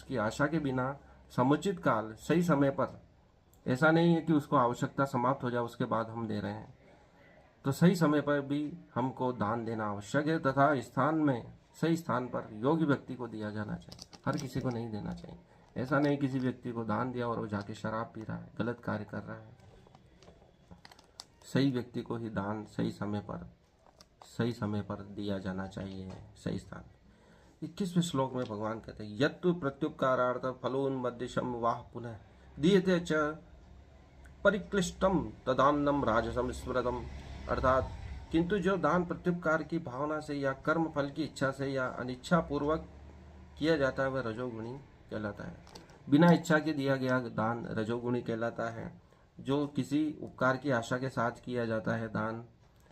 उसकी आशा के बिना समुचित काल सही समय पर, ऐसा नहीं है कि उसको आवश्यकता समाप्त हो जाए उसके बाद हम दे रहे हैं, तो सही समय पर भी हमको दान देना आवश्यक है तथा स्थान में सही स्थान पर योग्य व्यक्ति को दिया जाना चाहिए, हर किसी को नहीं देना चाहिए। ऐसा नहीं किसी व्यक्ति को दान दिया और वो जाके शराब पी रहा है, गलत कार्य कर रहा है। सही व्यक्ति को ही दान सही समय पर दिया जाना चाहिए, सही स्थान। 21वें श्लोक में भगवान कहते हैं यत्तु प्रत्युपकारार्थ फलोन्मद्दिशम वाह पुनः दीयते च परिक्लिष्टम तदान्नम राजसम स्मृतम। अर्थात किंतु जो दान प्रत्युपकार की भावना से या कर्म फल की इच्छा से या अनिच्छा पूर्वक किया जाता है वह रजोगुणी कहलाता है। बिना इच्छा के दिया गया दान रजोगुणी कहलाता है। जो किसी उपकार की आशा के साथ किया जाता है दान,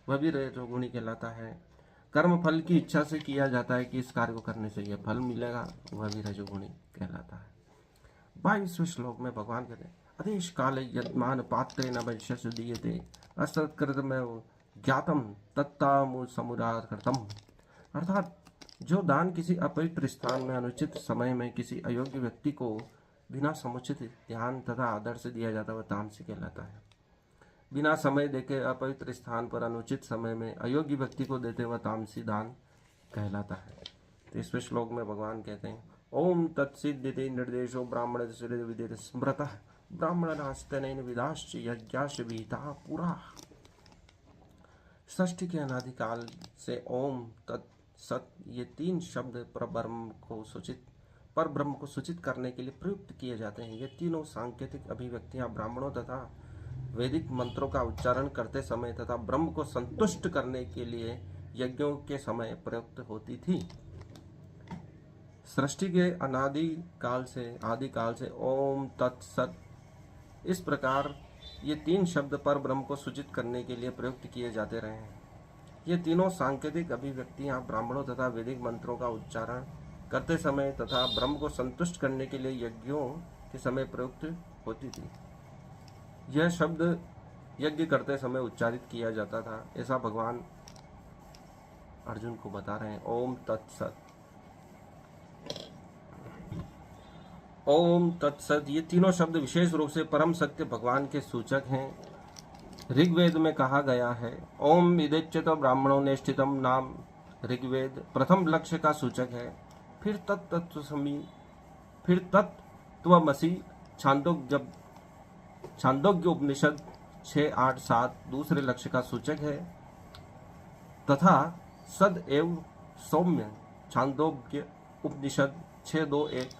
वह भी रजोगुणी कहलाता है। कर्म फल की इच्छा से किया जाता है कि इस कार्य को करने से यह फल मिलेगा, वह भी रजोगुणी कहलाता है। 22वें श्लोक में भगवान कहते हैं अदेश काले यद्मान पात्रे न वैश्य दीयते असत्कृतमेव ज्ञातम तत्तामु समुदाकृतम। अर्थात जो दान किसी अपवित्र स्थान में अनुचित समय में किसी अयोग्य व्यक्ति को बिना समुचित ध्यान तथा आदर से दिया जाता है वह तामसी कहलाता है। बिना समय देके अपवित्र स्थान पर अनुचित समय में अयोग्य व्यक्ति को देते वह तामसी दान कहलाता है। 23वें श्लोक में भगवान कहते हैं ओम तत्सिद्धिते निर्देशो ब्राह्मण विदित स्मृतः ब्राह्मणास्तनैन विदाश्च यज्ञाश्च विहिता पुरा। सृष्टि के अनादिकाल से ओम तत् सत ये 3 शब्द पर ब्रह्म को सूचित करने के लिए प्रयुक्त किए जाते हैं। ये तीनों सांकेतिक अभिव्यक्तियां ब्राह्मणों तथा वैदिक मंत्रों का उच्चारण करते समय तथा ब्रह्म को संतुष्ट करने के लिए यज्ञों के समय प्रयुक्त होती थी। सृष्टि के आदिकाल से ओम तत्सत इस प्रकार ये 3 शब्द पर ब्रह्म को सूचित करने के लिए प्रयुक्त किए जाते रहे हैं। ये तीनों सांकेतिक अभिव्यक्तियां ब्राह्मणों तथा वैदिक मंत्रों का उच्चारण करते समय तथा ब्रह्म को संतुष्ट करने के लिए यज्ञों के समय प्रयुक्त होती थी। यह शब्द यज्ञ करते समय उच्चारित किया जाता था, ऐसा भगवान अर्जुन को बता रहे हैं। ओम तत्सत, ओम तत्सत ये तीनों शब्द विशेष रूप से परम सत्य भगवान के सूचक हैं। ऋग्वेद में कहा गया है ओम इदेच्यत ब्राह्मणों ने स्थितम नाम ऋग्वेद प्रथम लक्ष्य का सूचक है। फिर तत्त्वमसि छांदोग्य उपनिषद 6:8-7 दूसरे लक्ष्य का सूचक है तथा सद एव सौम्य छांदोग्य उपनिषद 6:2-1